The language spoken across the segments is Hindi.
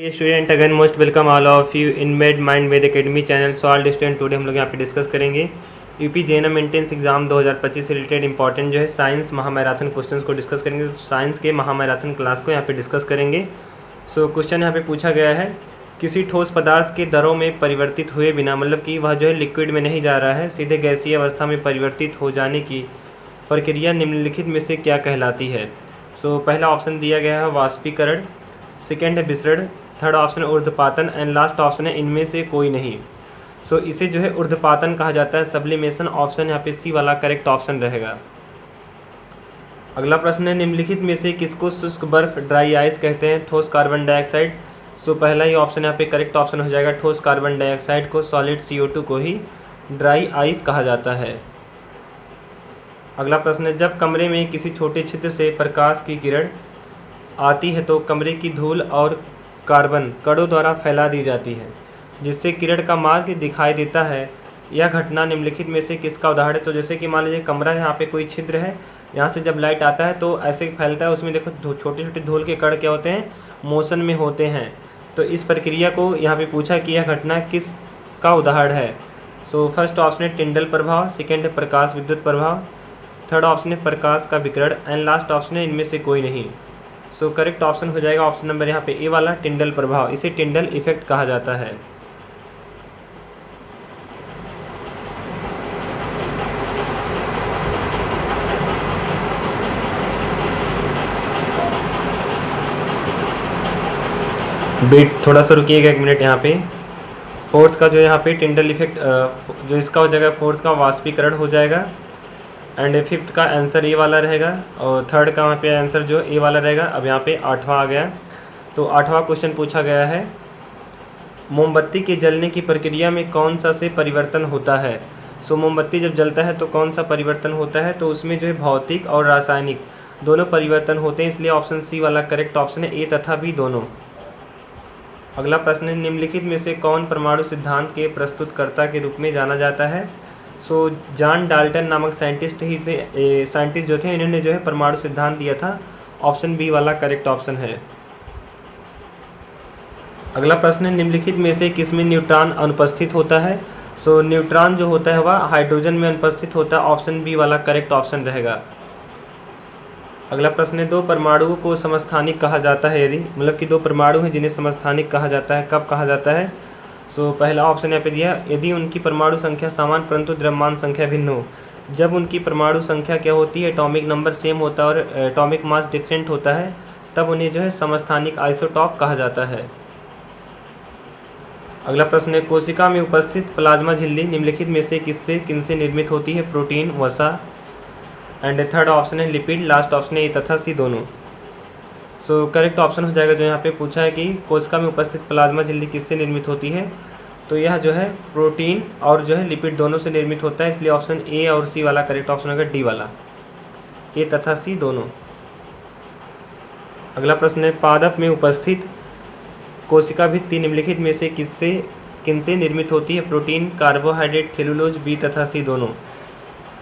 Hey student, again most welcome all of you in Med Mind Ved Academy channel. So all student today हम लोग यहाँ पे डिस्कस करेंगे यूपी जेएनएम एंट्रेंस एग्जाम 2025 से रिलेटेड इंपॉर्टेंट जो है साइंस महामैराथन क्वेश्चंस को डिस्कस करेंगे। तो साइंस के महामैराथन क्लास को यहाँ पे डिस्कस करेंगे। सो क्वेश्चन यहाँ पे पूछा गया है, किसी ठोस पदार्थ के दरों में परिवर्तित हुए बिना, मतलब कि वह जो है लिक्विड में नहीं जा रहा है, सीधे गैसीय अवस्था में परिवर्तित हो जाने की प्रक्रिया निम्नलिखित में से क्या कहलाती है। सो पहला ऑप्शन दिया गया है वाष्पीकरण, सेकेंड है विसरण, थर्ड ऑप्शन है ऊर्ध्वपातन एंड लास्ट ऑप्शन है इनमें से कोई नहीं। सो इसे जो है ऊर्ध्वपातन कहा जाता है, सब्लिमेशन ऑप्शन यहाँ पे सी वाला करेक्ट ऑप्शन रहेगा। अगला प्रश्न है, निम्नलिखित में से किसको शुष्क बर्फ ड्राई आइस कहते हैं। ठोस कार्बन डाइऑक्साइड। सो पहला ही ऑप्शन यहाँ पे करेक्ट ऑप्शन हो जाएगा, ठोस कार्बन डाइऑक्साइड को, सॉलिड CO2 को ही ड्राई आइस कहा जाता है। अगला प्रश्न है, जब कमरे में किसी छोटे छिद्र से प्रकाश की किरण आती है तो कमरे की धूल और कार्बन कणों द्वारा फैला दी जाती है, जिससे किरण का मार्ग दिखाई देता है। यह घटना निम्नलिखित में से किसका उदाहरण है। तो जैसे कि मान लीजिए कमरा है, यहाँ पे कोई छिद्र है, यहाँ से जब लाइट आता है तो ऐसे फैलता है, उसमें देखो छोटे छोटे धूल के कण क्या होते हैं, मोशन में होते हैं। तो इस प्रक्रिया को यहाँ पे पूछा कि यह घटना किस का उदाहरण है। सो फर्स्ट ऑप्शन है टिंडल प्रभाव, सेकेंड है प्रकाश विद्युत प्रभाव, थर्ड ऑप्शन है प्रकाश का विकिरण एंड लास्ट ऑप्शन है इनमें से कोई नहीं। सो करेक्ट ऑप्शन हो जाएगा ऑप्शन नंबर यहाँ पे ए वाला, टिंडल प्रभाव। इसे टिंडल इफेक्ट कहा जाता है। वेट थोड़ा सा रुकिएगा 1 मिनट। यहाँ पे फोर्थ का जो यहाँ पे टिंडल इफेक्ट जो इसका हो जाएगा, फोर्थ का वाष्पीकरण हो जाएगा एंड फिफ्थ का आंसर ए वाला रहेगा और थर्ड का वहाँ पे आंसर जो ए वाला रहेगा। अब यहाँ पे आठवां आ गया। तो आठवां क्वेश्चन पूछा गया है, मोमबत्ती के जलने की प्रक्रिया में कौन सा से परिवर्तन होता है। सो मोमबत्ती जब जलता है तो कौन सा परिवर्तन होता है, तो उसमें जो है भौतिक और रासायनिक दोनों परिवर्तन होते हैं, इसलिए ऑप्शन सी वाला करेक्ट ऑप्शन है, ए तथा बी दोनों। अगला प्रश्न है, निम्नलिखित में से कौन परमाणु सिद्धांत के प्रस्तुतकर्ता के रूप में जाना जाता है। सो जॉन डाल्टन नामक साइंटिस्ट जो थे, इन्होंने जो है परमाणु सिद्धांत दिया था। ऑप्शन बी वाला करेक्ट ऑप्शन है। अगला प्रश्न है, निम्नलिखित में से किसमें न्यूट्रॉन अनुपस्थित होता है। सो न्यूट्रॉन जो होता है वह हाइड्रोजन में अनुपस्थित होता है, ऑप्शन बी वाला करेक्ट ऑप्शन रहेगा। अगला प्रश्न है, दो परमाणुओं को समस्थानिक कहा जाता है यदि, मतलब कि दो परमाणु हैं जिन्हें समस्थानिक कहा जाता है, कब कहा जाता है। सो पहला ऑप्शन यहाँ पे दिया, यदि उनकी परमाणु संख्या समान परंतु द्रव्यमान संख्या भिन्न हो। जब उनकी परमाणु संख्या क्या होती है, एटॉमिक नंबर सेम होता है और एटॉमिक मास डिफरेंट होता है, तब उन्हें जो है समस्थानिक आइसोटॉप कहा जाता है। अगला प्रश्न है, कोशिका में उपस्थित प्लाज्मा झिल्ली निम्नलिखित में से किनसे निर्मित होती है। प्रोटीन, वसा एंड थर्ड ऑप्शन है लिपिड, लास्ट ऑप्शन है ए तथा सी दोनों। सो करेक्ट ऑप्शन हो जाएगा जो यहाँ पे पूछा है कि कोशिका में उपस्थित प्लाज्मा झिल्ली किससे निर्मित होती है, तो यह जो है प्रोटीन और जो है लिपिड दोनों से निर्मित होता है, इसलिए ऑप्शन ए और सी वाला करेक्ट ऑप्शन होगा, डी वाला, ए तथा सी दोनों। अगला प्रश्न है, पादप में उपस्थित कोशिका भित्ति निम्नलिखित में से किनसे निर्मित होती है। प्रोटीन, कार्बोहाइड्रेट, सेलुलोज, बी तथा सी दोनों।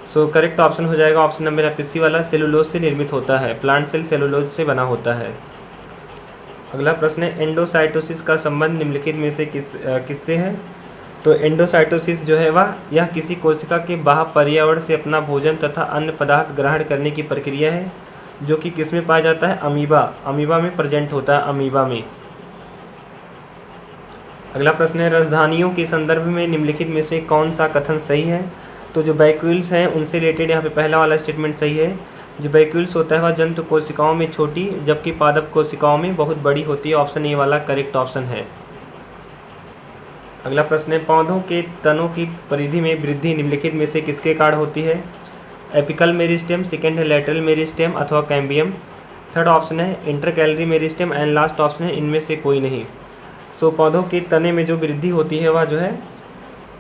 सो करेक्ट ऑप्शन हो जाएगा ऑप्शन नंबर यहाँ पे सी वाला, सेलुलोज से निर्मित होता है, प्लांट सेल सेलुलोज से बना होता है। अगला प्रश्न है, एंडोसाइटोसिस का संबंध निम्नलिखित में से किससे है। तो एंडोसाइटोसिस जो है वह यह किसी कोशिका के बाह्य पर्यावरण से अपना भोजन तथा अन्य पदार्थ ग्रहण करने की प्रक्रिया है, जो कि किस में पाया जाता है, अमीबा में प्रेजेंट होता है, अमीबा में। अगला प्रश्न है, राजधानियों के संदर्भ में निम्नलिखित में से कौन सा कथन सही है। तो जो वैक्यूल्स हैं उनसे रिलेटेड यहाँ पे पहला वाला स्टेटमेंट सही है। जो वैक्यूल्स होता है वह जंतु कोशिकाओं में छोटी जबकि पादप कोशिकाओं में बहुत बड़ी होती है, ऑप्शन ए वाला करेक्ट ऑप्शन है। अगला प्रश्न है, पौधों के तनों की परिधि में वृद्धि निम्नलिखित में से किसके कारण होती है। एपिकल मेरिस्टेम, सेकेंड है लैटरल मेरिस्टेम अथवा कैम्बियम, थर्ड ऑप्शन है intercalary meristem and last option है इनमें से कोई नहीं। सो पौधों के तने में जो वृद्धि होती है वह जो है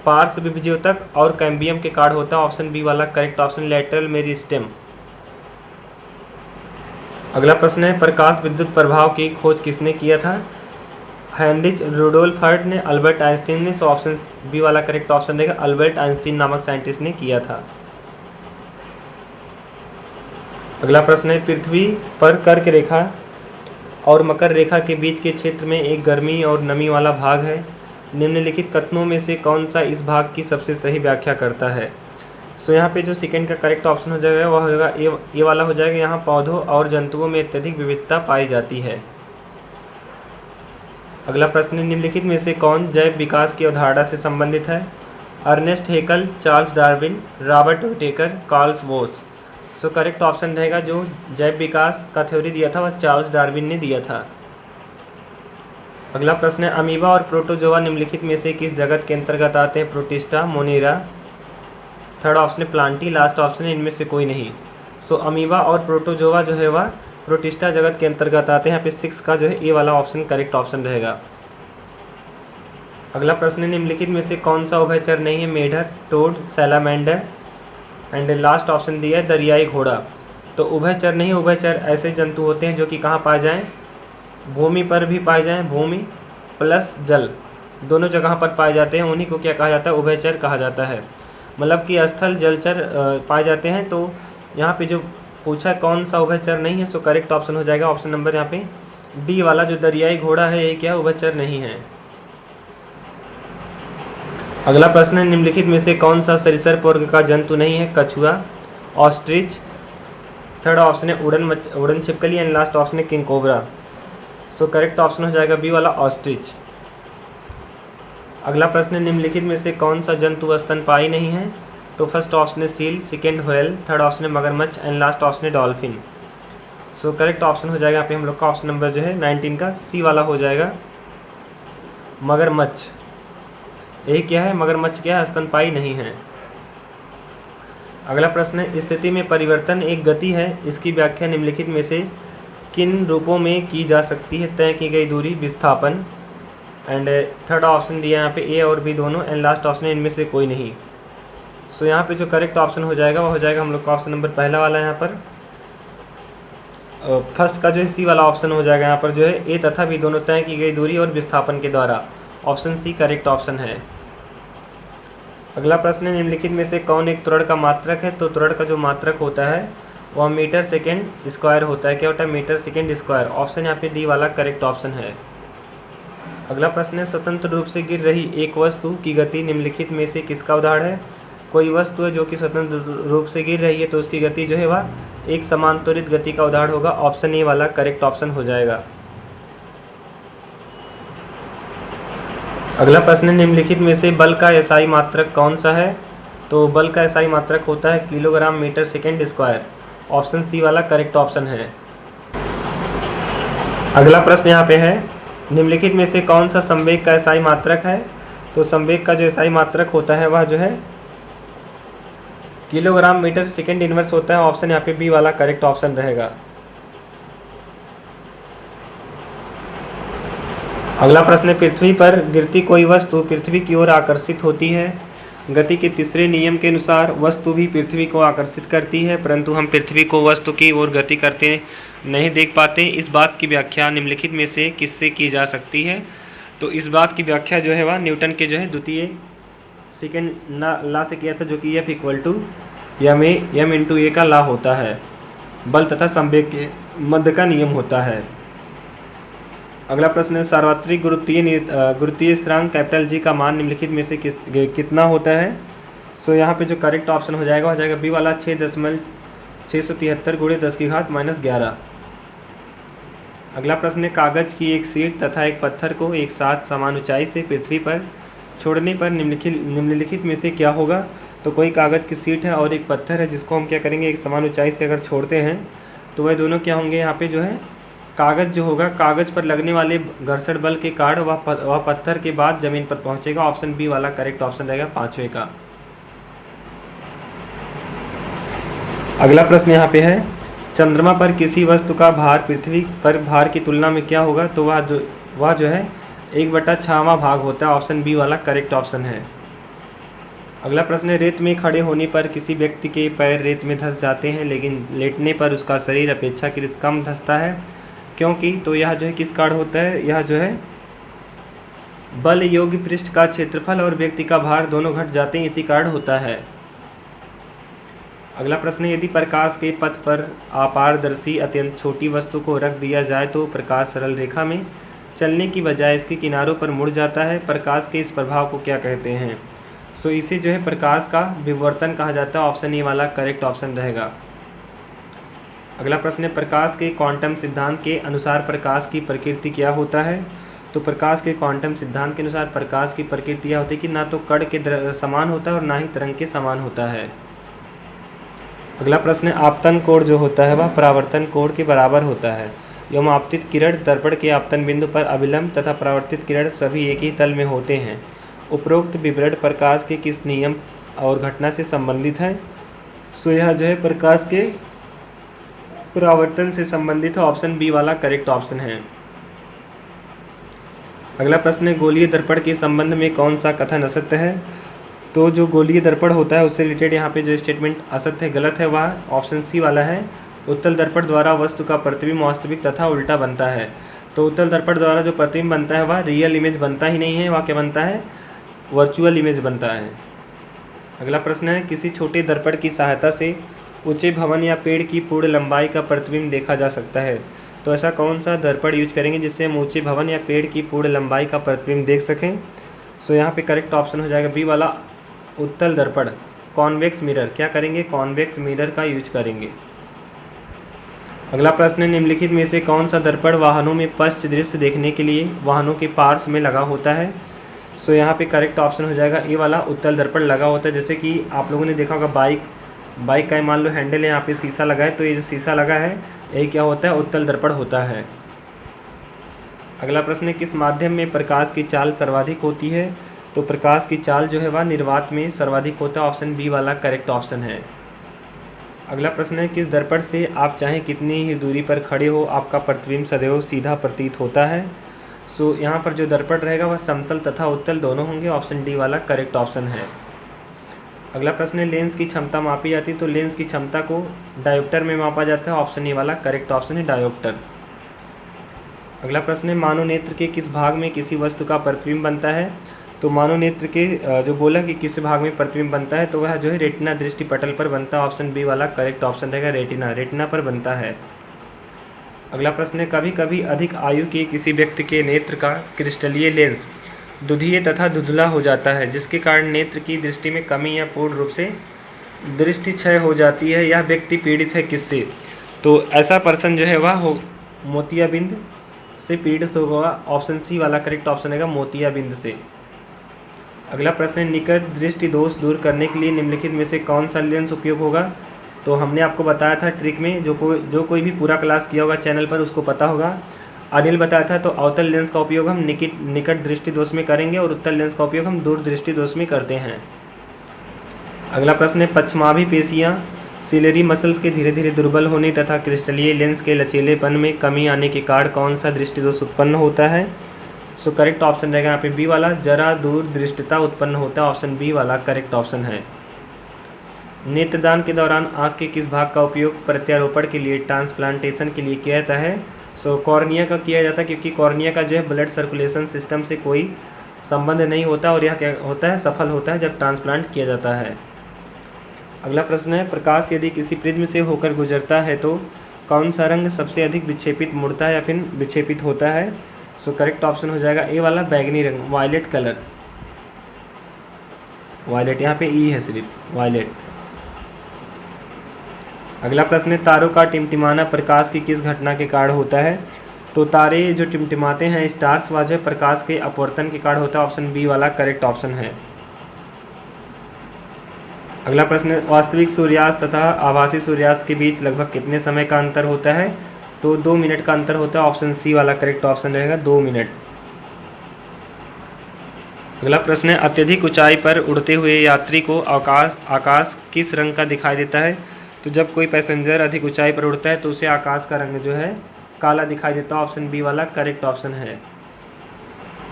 पार्श्व विभज्योतक और कैम्बियम के कारण होता है, ऑप्शन बी वाला करेक्ट ऑप्शन, लैटरल मेरिस्टेम। अगला प्रश्न है, प्रकाश विद्युत प्रभाव की खोज किसने किया था। हेनरिच रुडोल्फ हर्ट ने, अल्बर्ट आइंस्टीन ने। सो ऑप्शन बी वाला करेक्ट ऑप्शन रहेगा, अल्बर्ट आइंस्टीन नामक साइंटिस्ट ने किया था। अगला प्रश्न है, पृथ्वी पर कर्क रेखा और मकर रेखा के बीच के क्षेत्र में एक गर्मी और नमी वाला भाग है। निम्नलिखित कथनों में से कौन सा इस भाग की सबसे सही व्याख्या करता है? सो यहाँ पे जो सेकंड का करेक्ट ऑप्शन हो जाएगा वह हो जाएगा ए वाला हो जाएगा। यहाँ पौधों और जंतुओं में अत्यधिक विविधता पाई जाती है। अगला प्रश्न, निम्नलिखित में से कौन जैव विकास की अवधारणा से संबंधित है? Ernest Haeckel, Charles Darwin, Robert Whittaker, Karl Bose. So correct option रहेगा जो जैव विकास का थ्योरी दिया था वह चार्ल्स डार्विन ने दिया था। अगला प्रश्न है, अमीबा और प्रोटोजोआ निम्नलिखित में से किस जगत के अंतर्गत आते हैं? Protista, Monera. थर्ड ऑप्शन है प्लांटी, लास्ट ऑप्शन है इनमें से कोई नहीं। सो अमीबा और प्रोटोजोआ जो है वह प्रोटिस्टा जगत के अंतर्गत आते हैं। यहाँ पे 6 का जो है ए वाला ऑप्शन करेक्ट ऑप्शन रहेगा। अगला प्रश्न है, निम्नलिखित में से कौन सा उभयचर नहीं है? मेढक, toad, salamander and last option दिया है दरियाई घोड़ा। तो उभयचर नहीं, उभयचर ऐसे जंतु होते हैं जो कि कहाँ पाए जाएँ? भूमि पर भी पाए जाएँ, भूमि प्लस जल दोनों जगह पर पाए जाते हैं, उन्हीं को क्या कहा जाता है? उभयचर कहा जाता है। मतलब कि स्थल जलचर पाए जाते हैं। तो यहाँ पे जो पूछा है कौन सा उभयचर नहीं है, सो करेक्ट ऑप्शन हो जाएगा ऑप्शन नंबर यहाँ पे डी वाला जो दरियाई घोड़ा है, ये क्या उभयचर नहीं है। अगला प्रश्न है, निम्नलिखित में से कौन सा सरीसृप वर्ग का जंतु नहीं है? कछुआ, ऑस्ट्रिच। थर्ड ऑप्शन है उड़न छिपकली एंड लास्ट ऑप्शन है किंग कोबरा। सो करेक्ट ऑप्शन हो जाएगा बी वाला ऑस्ट्रिच। अगला प्रश्न है, निम्नलिखित में से कौन सा जंतु स्तनपायी नहीं है? तो फर्स्ट ऑप्शन है seal, second whale, third option है मगरमच्छ एंड लास्ट ऑप्शन है डॉल्फिन। सो करेक्ट ऑप्शन हो जाएगा यहाँ पे हम लोग का ऑप्शन नंबर जो है 19 का सी वाला हो जाएगा, मगरमच्छ। यही क्या है? मगरमच्छ क्या है? स्तनपायी नहीं है। अगला प्रश्न है, स्थिति में परिवर्तन एक गति है, इसकी व्याख्या निम्नलिखित में से किन रूपों में की जा सकती है? तय की गई दूरी, विस्थापन एंड थर्ड ऑप्शन दिया यहाँ पे ए और बी दोनों एंड लास्ट ऑप्शन है इनमें से कोई नहीं। सो यहाँ पे जो करेक्ट ऑप्शन हो जाएगा वह हो जाएगा हम लोग का ऑप्शन नंबर पहला वाला। यहाँ पर फर्स्ट का जो है सी वाला ऑप्शन हो जाएगा। यहाँ पर जो है ए तथा बी दोनों तय की गई दूरी और विस्थापन के द्वारा, ऑप्शन सी करेक्ट ऑप्शन है। अगला प्रश्न है, निम्नलिखित में से कौन एक त्वरण का मात्रक है? तो त्वरण का जो मात्रक होता है वह मीटर सेकेंड स्क्वायर होता है। क्या होता है? Metre second square. ऑप्शन यहाँ पे डी वाला करेक्ट ऑप्शन है। अगला प्रश्न है, स्वतंत्र रूप से गिर रही एक वस्तु की गति निम्नलिखित में से किसका उदाहरण है? कोई वस्तु है जो कि स्वतंत्र रूप से गिर रही है तो उसकी गति जो है वह एक समांतरित गति का उदाहरण होगा। ऑप्शन ए वाला करेक्ट ऑप्शन हो जाएगा। अगला प्रश्न है, निम्नलिखित में से बल का एसआई मात्रक कौन सा है? तो बल का एसआई मात्रक होता है kilogram metre second square. Option C वाला करेक्ट ऑप्शन है। अगला प्रश्न यहाँ पे है, निम्नलिखित में से कौन सा संवेग का एसआई मात्रक है? तो संवेग का जो एसआई मात्रक होता है वह जो है किलोग्राम मीटर सेकेंड इनवर्स होता है। ऑप्शन यहाँ पे बी वाला करेक्ट ऑप्शन रहेगा। अगला प्रश्न है, पृथ्वी पर गिरती कोई वस्तु पृथ्वी की ओर आकर्षित होती है। गति के तीसरे नियम के अनुसार वस्तु भी पृथ्वी को आकर्षित करती है, परंतु हम पृथ्वी को वस्तु की ओर गति करते नहीं देख पाते। इस बात की व्याख्या निम्नलिखित में से किससे की जा सकती है? तो इस बात की व्याख्या जो है वह न्यूटन के जो है द्वितीय सेकेंड ला से किया था, जो कि एम इंटू ए का ला होता है। बल तथा संवेग के मध्य का नियम होता है। अगला प्रश्न है, सार्वत्रिक गुरुत्वीय स्थिरांक कैपिटल जी का मान निम्नलिखित में से कितना होता है? सो यहाँ पे जो करेक्ट ऑप्शन हो जाएगा बी वाला 6.673 × 10⁻⁻11। अगला प्रश्न है, कागज की एक शीट तथा एक पत्थर को एक साथ समान ऊंचाई से पृथ्वी पर छोड़ने पर निम्नलिखित में से क्या होगा? तो कोई कागज की शीट है और एक पत्थर है जिसको हम क्या करेंगे, एक समान ऊंचाई से अगर छोड़ते हैं तो वह दोनों क्या होंगे? यहाँ पे जो है कागज जो होगा, कागज पर लगने वाले घर्षण बल के कारण वह पत्थर के बाद जमीन पर पहुंचेगा। ऑप्शन बी वाला करेक्ट ऑप्शन रहेगा पांचवे का। अगला प्रश्न यहाँ पे है, चंद्रमा पर किसी वस्तु का भार पृथ्वी पर भार की तुलना में क्या होगा? तो वह जो है 1/6वां भाग होता है। ऑप्शन बी वाला करेक्ट ऑप्शन है। अगला प्रश्न है, रेत में खड़े होने पर किसी व्यक्ति के पैर रेत में धंस जाते हैं, लेकिन लेटने पर उसका शरीर अपेक्षाकृत कम धंसता है, क्योंकि? तो यह जो है किस कारण होता है? यह जो है बल योग्य पृष्ठ का क्षेत्रफल और व्यक्ति का भार दोनों घट जाते हैं, इसी कारण होता है। अगला प्रश्न है, यदि प्रकाश के पथ पर अपारदर्शी अत्यंत छोटी वस्तु को रख दिया जाए तो प्रकाश सरल रेखा में चलने की बजाय इसके किनारों पर मुड़ जाता है। प्रकाश के इस प्रभाव को क्या कहते हैं? सो इसे जो है प्रकाश का विवर्तन कहा जाता है। ऑप्शन ए वाला करेक्ट ऑप्शन रहेगा। अगला प्रश्न है, प्रकाश के क्वांटम सिद्धांत के अनुसार प्रकाश की प्रकृति क्या होता है? तो प्रकाश के क्वांटम सिद्धांत के अनुसार प्रकाश की प्रकृति यह होती है कि ना तो कण के समान होता है और ना ही तरंग के समान होता है। अगला प्रश्न है, आपतन कोण जो होता है वह परावर्तन कोण के बराबर होता है एवं आपतित किरण दर्पण के आपतन बिंदु पर अभिलंब तथा परावर्तित किरण सभी एक ही तल में होते हैं। उपरोक्त विवरण प्रकाश के किस नियम और घटना से संबंधित है? सो यह जो है प्रकाश के परावर्तन से संबंधित है। ऑप्शन बी वाला करेक्ट ऑप्शन है। अगला प्रश्न है, गोलीय दर्पण के संबंध में कौन सा कथन असत्य है? तो जो गोलीय दर्पण होता है उससे रिलेटेड यहाँ पे जो स्टेटमेंट असत्य है, गलत है, वह ऑप्शन सी वाला है। उत्तल दर्पण द्वारा वस्तु का प्रतिबिंब वास्तविक तथा उल्टा बनता है। तो उत्तल दर्पण द्वारा जो प्रतिबिंब बनता है वह रियल इमेज बनता ही नहीं है, वह क्या बनता है? वर्चुअल इमेज बनता है। अगला प्रश्न है, किसी छोटे दर्पण की सहायता से ऊंचे भवन या पेड़ की पूर्ण लंबाई का प्रतिबिंब देखा जा सकता है। तो ऐसा कौन सा दर्पण यूज करेंगे जिससे हम ऊंचे भवन या पेड़ की पूर्ण लंबाई का प्रतिबिंब देख सकें? सो यहाँ पे करेक्ट ऑप्शन हो जाएगा बी वाला उत्तल दर्पण, कॉन्वेक्स मिरर। क्या करेंगे? कॉन्वेक्स मिरर का यूज करेंगे। अगला प्रश्न है, निम्नलिखित में से कौन सा दर्पण वाहनों में पश्च दृश्य देखने के लिए वाहनों के पार्श्व में लगा होता है? सो यहाँ पे करेक्ट ऑप्शन हो जाएगा ए वाला उत्तल दर्पण लगा होता है। जैसे कि आप लोगों ने देखा होगा बाइक का मान लो हैंडल है, यहाँ पे शीशा लगा है, तो ये जो शीशा लगा है यही क्या होता है? उत्तल दर्पण होता है। अगला प्रश्न है, किस माध्यम में प्रकाश की चाल सर्वाधिक होती है? तो प्रकाश की चाल जो है वह निर्वात में सर्वाधिक होता है। ऑप्शन बी वाला करेक्ट ऑप्शन है। अगला प्रश्न है, किस दर्पण से आप चाहे कितनी ही दूरी पर खड़े हो आपका प्रतिबिंब सदैव सीधा प्रतीत होता है? सो यहाँ पर जो दर्पण रहेगा वह समतल तथा उत्तल दोनों होंगे। ऑप्शन डी वाला करेक्ट ऑप्शन है। अगला प्रश्न है, लेंस की क्षमता मापी जाती है, तो लेंस की क्षमता को डायोप्टर में मापा जाता है। ऑप्शन ए वाला करेक्ट ऑप्शन है, डायोप्टर। अगला प्रश्न है, मानव नेत्र के किस भाग में किसी वस्तु का प्रतिबिंब बनता है? तो मानव नेत्र के जो बोला कि किस भाग में प्रतिबिंब बनता है, तो वह जो है रेटिना दृष्टि पटल पर बनता है। ऑप्शन बी वाला करेक्ट ऑप्शन रहेगा, रेटिना पर बनता है। अगला प्रश्न है, कभी कभी अधिक आयु के किसी व्यक्ति के नेत्र का क्रिस्टलीय लेंस दुधिये तथा धुंधला हो जाता है, जिसके कारण नेत्र की दृष्टि में कमी या पूर्ण रूप से दृष्टि क्षय हो जाती है। यह व्यक्ति पीड़ित है किससे? तो ऐसा पर्सन जो है वह मोतियाबिंद से पीड़ित होगा। ऑप्शन सी वाला करेक्ट ऑप्शन रहेगा, मोतियाबिंद से। अगला प्रश्न है, निकट दृष्टि दोष दूर करने के लिए निम्नलिखित में से कौन सा लेंस उपयोग होगा? तो हमने आपको बताया था ट्रिक में, जो कोई भी पूरा क्लास किया होगा चैनल पर उसको पता होगा। अनिल बताया था। तो अवतल लेंस का उपयोग हम निकट दृष्टि दोष में करेंगे और उत्तल लेंस का उपयोग हम दूर दृष्टि दोष में करते हैं। अगला प्रश्न है, पश्चमाभी पेशियाँ सिलेरी मसल्स के धीरे धीरे दुर्बल होने तथा क्रिस्टलीय लेंस के लचीलेपन में कमी आने के कारण कौन सा दृष्टि दोष उत्पन्न होता है? सो करेक्ट ऑप्शन रहेगा यहाँ पे बी वाला, जरा दूर दृष्टिता उत्पन्न होता है। ऑप्शन बी वाला करेक्ट ऑप्शन है। नेत्रदान के दौरान आँख के किस भाग का उपयोग प्रत्यारोपण के लिए, ट्रांसप्लांटेशन के लिए किया जाता है? सो कॉर्निया का किया जाता है, क्योंकि कॉर्निया का जो है ब्लड सर्कुलेशन सिस्टम से कोई संबंध नहीं होता और यह क्या होता है? सफल होता है जब ट्रांसप्लांट किया जाता है। अगला प्रश्न है, प्रकाश यदि किसी प्रिज्म से होकर गुजरता है तो कौन सा रंग सबसे अधिक विक्षेपित मुड़ता है या फिर विक्षेपित होता है? सो करेक्ट ऑप्शन हो जाएगा ए वाला, बैगनी रंग, वायलेट कलर, वायलेट। यहाँ पे ई है सिर्फ, वायलेट। अगला प्रश्न है, तारों का टिमटिमाना प्रकाश की किस घटना के कारण होता है? तो तारे जो टिमटिमाते हैं स्टार्स वह जो प्रकाश के अपवर्तन के कारण होता है। ऑप्शन बी वाला करेक्ट ऑप्शन है। अगला प्रश्न है, वास्तविक सूर्यास्त तथा आभासी सूर्यास्त के बीच लगभग कितने समय का अंतर होता है? तो 2 मिनट का अंतर होता है। ऑप्शन सी वाला करेक्ट ऑप्शन रहेगा, 2 मिनट। अगला प्रश्न है, अत्यधिक ऊंचाई पर उड़ते हुए यात्री को आकाश किस रंग का दिखाई देता है? तो जब कोई पैसेंजर अधिक ऊंचाई पर उड़ता है तो उसे आकाश का रंग जो है काला दिखाई देता है। ऑप्शन बी वाला करेक्ट ऑप्शन है।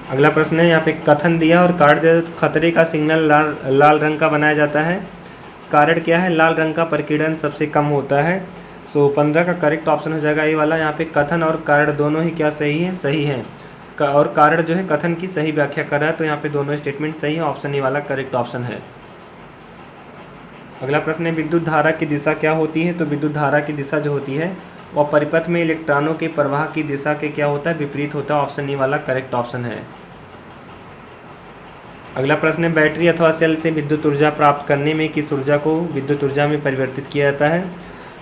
अगला प्रश्न है, यहाँ पे कथन दिया और काट दिया, तो खतरे का सिग्नल लाल रंग का बनाया जाता है। कारण क्या है? लाल रंग का प्रकीर्णन सबसे कम होता है। सो 15 का करेक्ट ऑप्शन हो जाएगा ये वाला। यहाँ पे कथन और कारण दोनों ही क्या सही है? सही है। और कारण जो है कथन की सही व्याख्या कर रहा है, तो यहाँ पे दोनों स्टेटमेंट सही है। ऑप्शन ए वाला करेक्ट ऑप्शन है। अगला प्रश्न है विद्युत धारा की दिशा क्या होती है? तो विद्युत धारा की दिशा जो होती है वह परिपथ में इलेक्ट्रॉनों के प्रवाह की दिशा के क्या होता है? विपरीत होता है। ऑप्शन ए वाला करेक्ट ऑप्शन है। अगला प्रश्न है बैटरी अथवा सेल से विद्युत ऊर्जा प्राप्त करने में किस ऊर्जा को विद्युत ऊर्जा में परिवर्तित किया जाता है?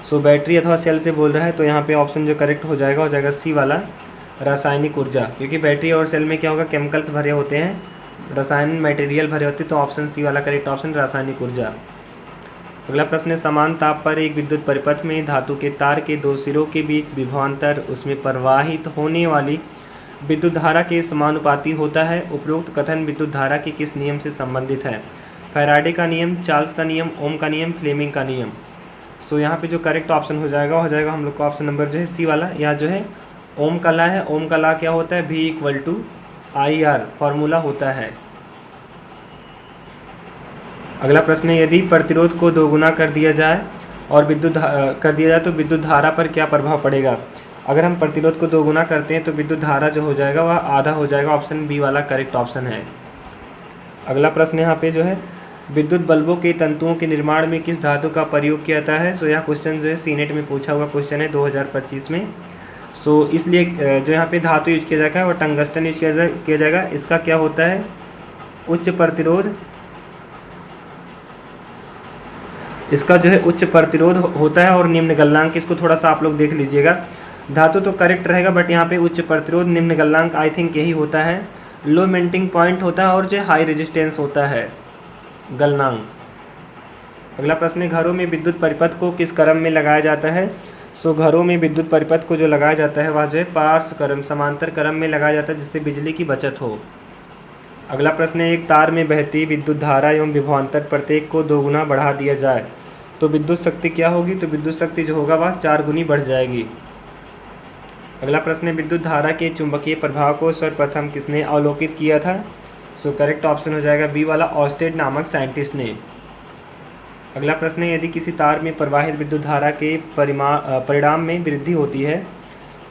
सो बैटरी अथवा सेल से बोल रहा है, तो यहाँ पे ऑप्शन जो करेक्ट हो जाएगा सी वाला रासायनिक ऊर्जा, क्योंकि बैटरी और सेल में क्या होगा? केमिकल्स भरे होते हैं, रसायन मटेरियल भरे होते हैं, तो ऑप्शन सी वाला करेक्ट ऑप्शन रासायनिक ऊर्जा। अगला प्रश्न है समान ताप पर एक विद्युत परिपथ में धातु के तार के दो सिरों के बीच विभवांतर उसमें प्रवाहित होने वाली विद्युत धारा के समानुपाती होता है। उपरोक्त कथन विद्युत धारा के किस नियम से संबंधित है? फैराडे का नियम, चार्ल्स का नियम, ओम का नियम, फ्लेमिंग का नियम। सो यहाँ पे जो करेक्ट ऑप्शन हो जाएगा हम लोग का ऑप्शन नंबर जो है सी वाला। यहाँ जो है ओम का लॉ है। ओम का लॉ क्या होता है? V=IR फॉर्मूला होता है। अगला प्रश्न है यदि प्रतिरोध को दोगुना कर दिया जाए तो विद्युत धारा पर क्या प्रभाव पड़ेगा? अगर हम प्रतिरोध को दोगुना करते हैं तो विद्युत धारा जो हो जाएगा वह आधा हो जाएगा। ऑप्शन बी वाला करेक्ट ऑप्शन है। अगला प्रश्न यहाँ पे जो है विद्युत बल्बों के तंतुओं के निर्माण में किस धातु का प्रयोग किया जाता है? सो यह क्वेश्चन जो है सीनेट में पूछा हुआ क्वेश्चन है 2025 में। सो इसलिए जो यहाँ पे धातु यूज किया जाएगा वह टंगस्टन यूज किया जाएगा। इसका क्या होता है? उच्च प्रतिरोध, इसका जो है उच्च प्रतिरोध होता है और निम्न गलनांक। इसको थोड़ा सा आप लोग देख लीजिएगा। धातु तो करेक्ट रहेगा बट यहाँ पे उच्च प्रतिरोध निम्न गलनांक आई थिंक यही होता है। लो मेल्टिंग पॉइंट होता है और जो हाई रेजिस्टेंस होता है गलनांक। अगला प्रश्न है घरों में विद्युत परिपथ को किस क्रम में लगाया जाता है? सो घरों में विद्युत परिपथ को जो लगाया जाता है वह जो है पार्श्व क्रम समांतर क्रम में लगाया जाता है जिससे बिजली की बचत हो। अगला प्रश्न है एक तार में बहती विद्युत धारा एवं विभवांतर प्रत्येक को दोगुना बढ़ा दिया जाए तो विद्युत शक्ति क्या होगी? तो विद्युत शक्ति जो होगा वह 4 गुनी बढ़ जाएगी। अगला प्रश्न है विद्युत धारा के चुंबकीय प्रभाव को सर्वप्रथम किसने अवलोकित किया था? सो करेक्ट ऑप्शन हो जाएगा बी वाला ऑस्टेड नामक साइंटिस्ट ने। अगला प्रश्न है यदि किसी तार में प्रवाहित विद्युत धारा के परिणाम में वृद्धि होती है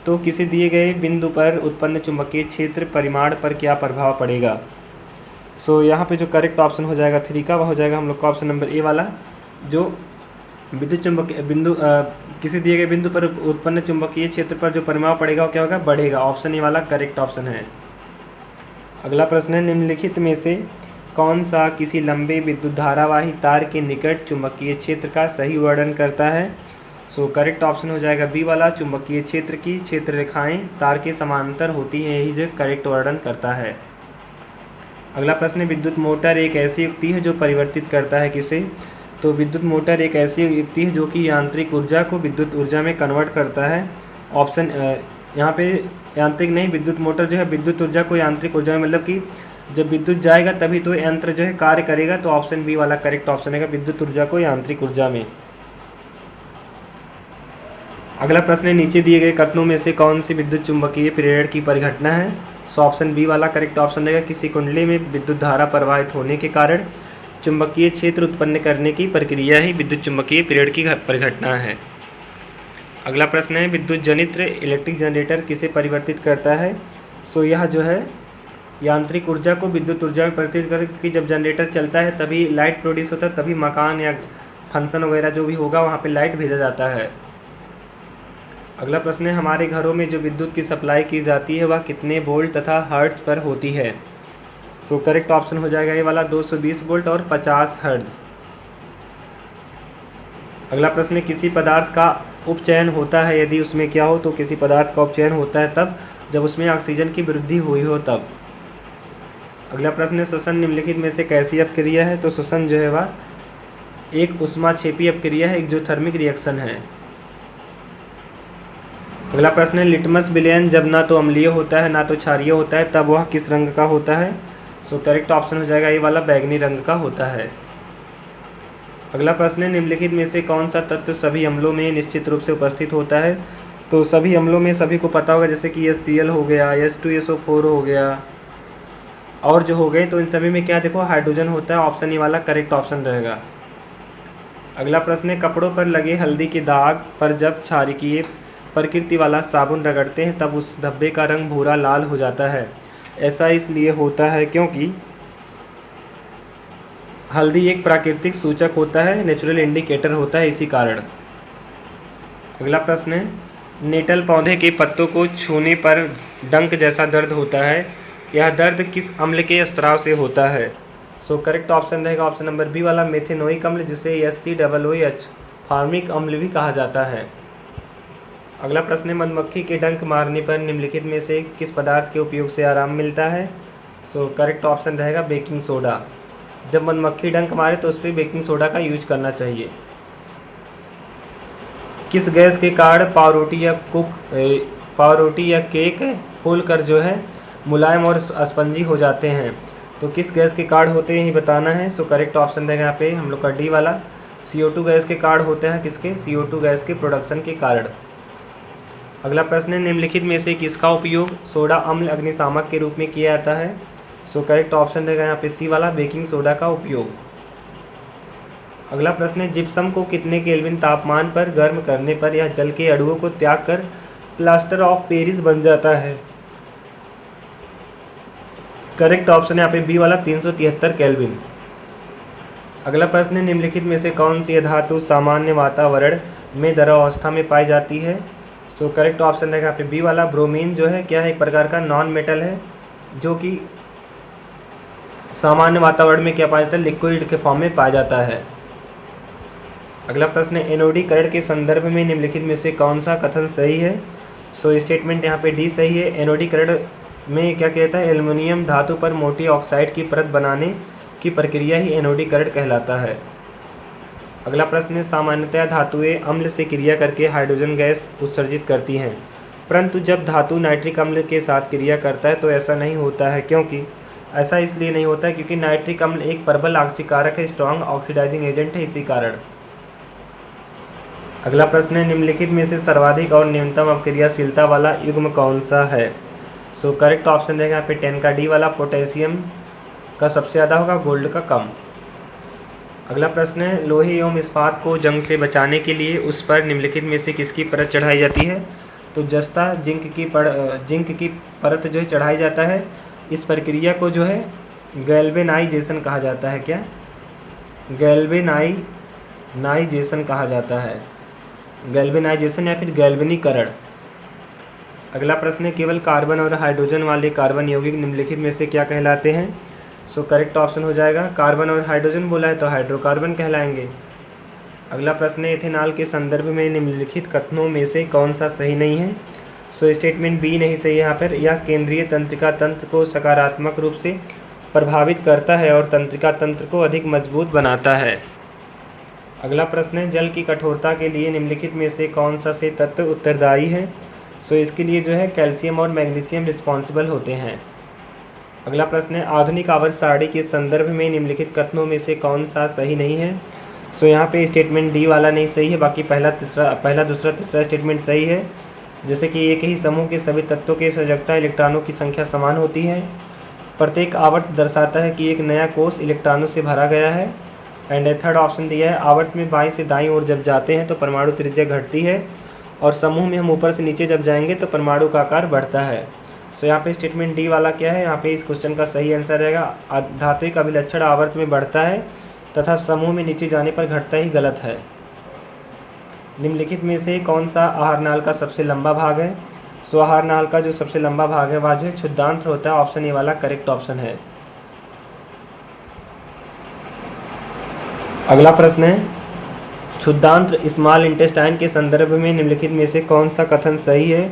तो किसी दिए गए बिंदु पर उत्पन्न चुंबकीय क्षेत्र परिमाण पर क्या प्रभाव पड़ेगा? सो यहाँ पे जो करेक्ट ऑप्शन हो जाएगा 3 का वह हो जाएगा हम लोग का ऑप्शन नंबर ए वाला। जो विद्युत चुंबकीय बिंदु किसी दिए गए बिंदु पर उत्पन्न चुंबकीय क्षेत्र पर जो परिमाण पड़ेगा वो क्या होगा? बढ़ेगा। ऑप्शन ए वाला करेक्ट ऑप्शन है। अगला प्रश्न है निम्नलिखित में से कौन सा किसी लंबे विद्युत धारावाही तार के निकट चुंबकीय क्षेत्र का सही वर्णन करता है? सो करेक्ट ऑप्शन हो जाएगा बी वाला। चुंबकीय क्षेत्र की क्षेत्र रेखाएं तार के समांतर होती हैं, यही जो करेक्ट वर्णन करता है। अगला प्रश्न है विद्युत मोटर एक ऐसी युक्ति है जो परिवर्तित करता है किसे? तो विद्युत मोटर एक ऐसी युक्ति है जो कि यांत्रिक ऊर्जा को विद्युत ऊर्जा में कन्वर्ट करता है। ऑप्शन यहाँ पे यांत्रिक नहीं, विद्युत मोटर जो है विद्युत ऊर्जा को यांत्रिक ऊर्जा में, मतलब कि जब विद्युत जाएगा तभी तो यंत्र जो है कार्य करेगा। तो ऑप्शन बी वाला करेक्ट ऑप्शन है विद्युत ऊर्जा को यांत्रिक ऊर्जा में। अगला प्रश्न है नीचे दिए गए कथनों में से कौन सी विद्युत चुंबकीय प्रेरण की परिघटना है? सो ऑप्शन बी वाला करेक्ट ऑप्शन रहेगा किसी कुंडली में विद्युत धारा प्रवाहित होने के कारण चुंबकीय क्षेत्र उत्पन्न करने की प्रक्रिया ही विद्युत चुंबकीय प्रेरण की परिघटना है। अगला प्रश्न है विद्युत जनित्र इलेक्ट्रिक जनरेटर किसे परिवर्तित करता है? सो यह जो है यांत्रिक ऊर्जा को विद्युत ऊर्जा में परिवर्तित करके, क्योंकि जब जनरेटर चलता है तभी लाइट प्रोड्यूस होता है, तभी मकान या फंक्शन वगैरह जो भी होगा वहाँ पे लाइट भेजा जाता है। अगला प्रश्न है हमारे घरों में जो विद्युत की सप्लाई की जाती है वह कितने वोल्ट तथा हर्ट्ज पर होती है? सो करेक्ट ऑप्शन हो जाएगा ये वाला 220 वोल्ट और 50 हर्ट्ज। अगला प्रश्न है किसी पदार्थ का उपचयन होता है यदि उसमें क्या हो? तो किसी पदार्थ का उपचयन होता है तब जब उसमें ऑक्सीजन की वृद्धि हुई हो तब। अगला प्रश्न है श्वसन निम्नलिखित में से कैसी अपक्रिया है? तो श्वसन जो है वह एक ऊष्माक्षेपी अपक्रिया है, एक एक्सोथर्मिक रिएक्शन है। अगला प्रश्न है लिटमस विलयन जब ना तो अम्लीय होता है ना तो क्षारीय होता है तब वह किस रंग का होता है? सो करेक्ट ऑप्शन हो जाएगा ये वाला बैगनी रंग का होता है। अगला प्रश्न है निम्नलिखित में से कौन सा तत्व सभी अम्लों में निश्चित रूप से उपस्थित होता है? तो सभी अम्लों में सभी को पता होगा, जैसे कि HCl हो गया, H2SO4 हो गया और जो हो गए, तो इन सभी में क्या देखो हाइड्रोजन होता है। ऑप्शन ये वाला करेक्ट ऑप्शन रहेगा। अगला प्रश्न है कपड़ों पर लगे हल्दी के दाग पर जब क्षारीय प्रकृति वाला साबुन रगड़ते हैं तब उस धब्बे का रंग भूरा लाल हो जाता है। ऐसा इसलिए होता है क्योंकि हल्दी एक प्राकृतिक सूचक होता है, नेचुरल इंडिकेटर होता है इसी कारण। अगला प्रश्न है, नेटल पौधे के पत्तों को छूने पर डंक जैसा दर्द होता है, यह दर्द किस अम्ल के स्राव से होता है? सो करेक्ट ऑप्शन रहेगा ऑप्शन नंबर बी वाला, मेथेनोइक अम्ल, जिसे HCOOH फार्मिक अम्ल भी कहा जाता है। अगला प्रश्न है, मधुमक्खी के डंक मारने पर निम्नलिखित में से किस पदार्थ के उपयोग से आराम मिलता है? सो करेक्ट ऑप्शन रहेगा बेकिंग सोडा। जब मधुमक्खी डंक मारे तो उस पर बेकिंग सोडा का यूज करना चाहिए। किस गैस के कारण पावरोटी या केक फूलकर जो है मुलायम और स्पंजी हो जाते हैं? तो किस गैस के कारण होते हैं ये बताना है। सो करेक्ट ऑप्शन रहेगा यहाँ पे हम लोग का डी वाला, CO2 गैस के कारण होते हैं। किसके? CO2 गैस के प्रोडक्शन के कारण। अगला प्रश्न है, निम्नलिखित में से किसका उपयोग सोडा अम्ल अग्निशामक के रूप में किया जाता है? सो करेक्ट ऑप्शन रहेगा यहाँ पे सी वाला, बेकिंग सोडा का उपयोग। अगला प्रश्न है, जिप्सम को कितने केल्विन तापमान पर गर्म करने पर यह जल के अणुओं को त्याग कर प्लास्टर ऑफ पेरिस बन जाता है? करेक्ट ऑप्शन है यहाँ पे बी वाला, 373 केल्विन। अगला प्रश्न है, निम्नलिखित में से कौन सी धातु सामान्य वातावरण में द्रवावस्था में पाई जाती है? सो करेक्ट ऑप्शन रहेगा यहाँ पे बी वाला, ब्रोमीन जो है क्या है, एक प्रकार का नॉन मेटल है जो कि सामान्य वातावरण में क्या पाया जाता है, लिक्विड के फॉर्म में पाया जाता है। अगला प्रश्न है, एनोडीकरण के संदर्भ में निम्नलिखित में से कौन सा कथन सही है? सो स्टेटमेंट यहाँ पे डी सही है। एनोडीकरण में क्या कहता है, एल्युमिनियम धातु पर मोटी ऑक्साइड की परत बनाने की प्रक्रिया ही एनोडीकरण कहलाता है। अगला प्रश्न है, सामान्यतः धातुएं अम्ल से क्रिया करके हाइड्रोजन गैस उत्सर्जित करती हैं, परंतु जब धातु नाइट्रिक अम्ल के साथ क्रिया करता है तो ऐसा नहीं होता है, क्योंकि? ऐसा इसलिए नहीं होता है क्योंकि नाइट्रिक अम्ल एक प्रबल ऑक्सीकारक है, स्ट्रॉन्ग ऑक्सीडाइजिंग एजेंट है, इसी कारण। अगला प्रश्न है, निम्नलिखित में से सर्वाधिक और न्यूनतम अपक्रियाशीलता वाला युग्म कौन सा है? सो करेक्ट ऑप्शन रहेगा यहाँ पे 10 का डी वाला, पोटेशियम का सबसे ज़्यादा होगा, गोल्ड का कम। अगला प्रश्न है, लोहे एवं इस्पात को जंग से बचाने के लिए उस पर निम्नलिखित में से किसकी परत चढ़ाई जाती है? तो जस्ता जिंक की परत जो है चढ़ाई जाता है। इस प्रक्रिया को जो है गैल्वेनाइजेशन कहा जाता है। क्या? गैल्वेनाइजेशन कहा जाता है, गैल्वेनाइजेशन या फिर गैल्वेनीकरण। अगला प्रश्न है, केवल कार्बन और हाइड्रोजन वाले कार्बन यौगिक निम्नलिखित में से क्या कहलाते हैं? सो करेक्ट ऑप्शन हो जाएगा, कार्बन और हाइड्रोजन बोला है तो हाइड्रोकार्बन कहलाएंगे। अगला प्रश्न है, इथेनॉल के संदर्भ में निम्नलिखित कथनों में से कौन सा सही नहीं है? सो स्टेटमेंट बी नहीं सही है यहाँ पर। यह केंद्रीय तंत्रिका तंत्र को सकारात्मक रूप से प्रभावित करता है और तंत्रिका तंत्र को अधिक मजबूत बनाता है। अगला प्रश्न है, जल की कठोरता के लिए निम्नलिखित में से कौन सा से तत्व उत्तरदायी है? सो इसके लिए जो है कैल्शियम और मैग्नीशियम रिस्पॉन्सिबल होते हैं। अगला प्रश्न है, आधुनिक आवर्त सारणी के संदर्भ में निम्नलिखित कथनों में से कौन सा सही नहीं है? सो यहाँ पे स्टेटमेंट डी वाला नहीं सही है, बाकी पहला दूसरा तीसरा स्टेटमेंट सही है। जैसे कि एक ही समूह के सभी तत्वों के संयोजकता इलेक्ट्रॉनों की संख्या समान होती है। प्रत्येक आवर्त दर्शाता है कि एक नया कोष इलेक्ट्रॉनों से भरा गया है। एंड थर्ड ऑप्शन दिया है, आवर्त में बाईं से दाईं ओर जब जाते हैं तो परमाणु त्रिज्या घटती है और समूह में हम ऊपर से नीचे जब जाएंगे तो परमाणु का आकार बढ़ता है। सो यहाँ पे स्टेटमेंट डी वाला क्या है, यहाँ पे इस क्वेश्चन का सही आंसर रहेगा, धात्विक अभिलक्षण आवर्त में बढ़ता है तथा समूह में नीचे जाने पर घटता ही गलत है। निम्नलिखित में से कौन सा आहारनाल का सबसे लंबा भाग है? सो आहारनाल का जो सबसे लंबा भाग है वह जो है क्षुद्रांत्र होता है, ऑप्शन ए वाला करेक्ट ऑप्शन है। अगला प्रश्न है, क्षुद्रांत्र स्मॉल इंटेस्टाइन के संदर्भ में निम्नलिखित में से कौन सा कथन सही है?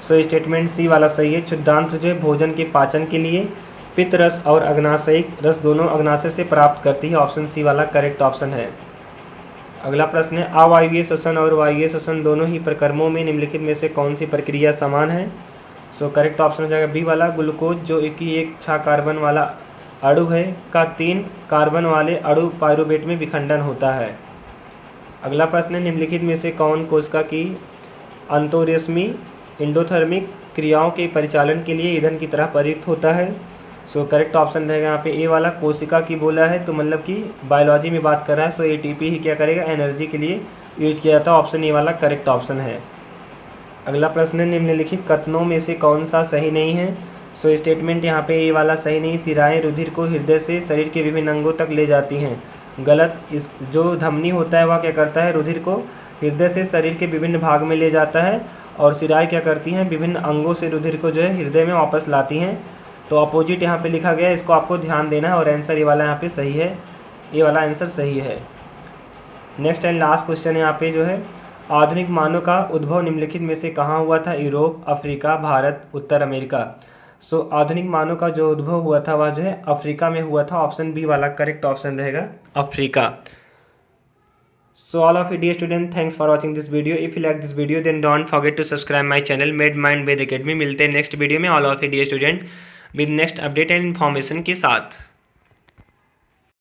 सो स्टेटमेंट सी वाला सही है। क्षुद्रांत्र जो है भोजन के पाचन के लिए पित्त रस और अग्नाशयिक रस दोनों अग्नाशय से प्राप्त करती है, ऑप्शन सी वाला करेक्ट ऑप्शन है। अगला प्रश्न है, अवायवीय श्वसन और वायवीय श्वसन दोनों ही प्रक्रमों में निम्नलिखित में से कौन सी प्रक्रिया समान है? सो करेक्ट ऑप्शन हो जाएगा बी वाला, ग्लूकोज जो एक 6 कार्बन वाला अणु है का 3 कार्बन वाले अणु पाइरुवेट में विखंडन होता है। अगला प्रश्न है, निम्नलिखित में से कौन कोशिका की अंतोरेशमी एंडोथर्मिक क्रियाओं के परिचालन के लिए ईंधन की तरह प्रयुक्त होता है? सो करेक्ट ऑप्शन रहेगा यहाँ पे ए वाला, कोशिका की बोला है तो मतलब कि बायोलॉजी में बात कर रहा है, सो एटीपी ही क्या करेगा, एनर्जी के लिए यूज किया जाता है, ऑप्शन ए वाला करेक्ट ऑप्शन है। अगला प्रश्न है, निम्नलिखित कथनों में से कौन सा सही नहीं है? सो स्टेटमेंट यहाँ पे ये वाला सही नहीं। सिराएं रुधिर को हृदय से शरीर के विभिन्न अंगों तक ले जाती हैं, गलत। इस जो धमनी होता है वह क्या करता है, रुधिर को हृदय से शरीर के विभिन्न भाग में ले जाता है, और सिराएं क्या करती हैं, विभिन्न अंगों से रुधिर को जो है हृदय में वापस लाती हैं। तो अपोजिट यहाँ पे लिखा गया है, इसको आपको ध्यान देना है, और आंसर ये वाला यहाँ पे सही है, ये वाला आंसर सही है। नेक्स्ट एंड लास्ट क्वेश्चन यहाँ पे जो है, आधुनिक मानव का उद्भव निम्नलिखित में से कहाँ हुआ था, यूरोप, अफ्रीका, भारत, उत्तर अमेरिका। सो आधुनिक मानव का जो उद्भव हुआ था वह जो है अफ्रीका में हुआ था। ऑप्शन बी वाला करेक्ट ऑप्शन रहेगा, Africa. So all of you dear student, thanks for watching this video. If you like this video then don't forget to subscribe my channel Med Mind Ved Academy। मिलते हैं नेक्स्ट वीडियो में all of you dear student with next update and information के साथ।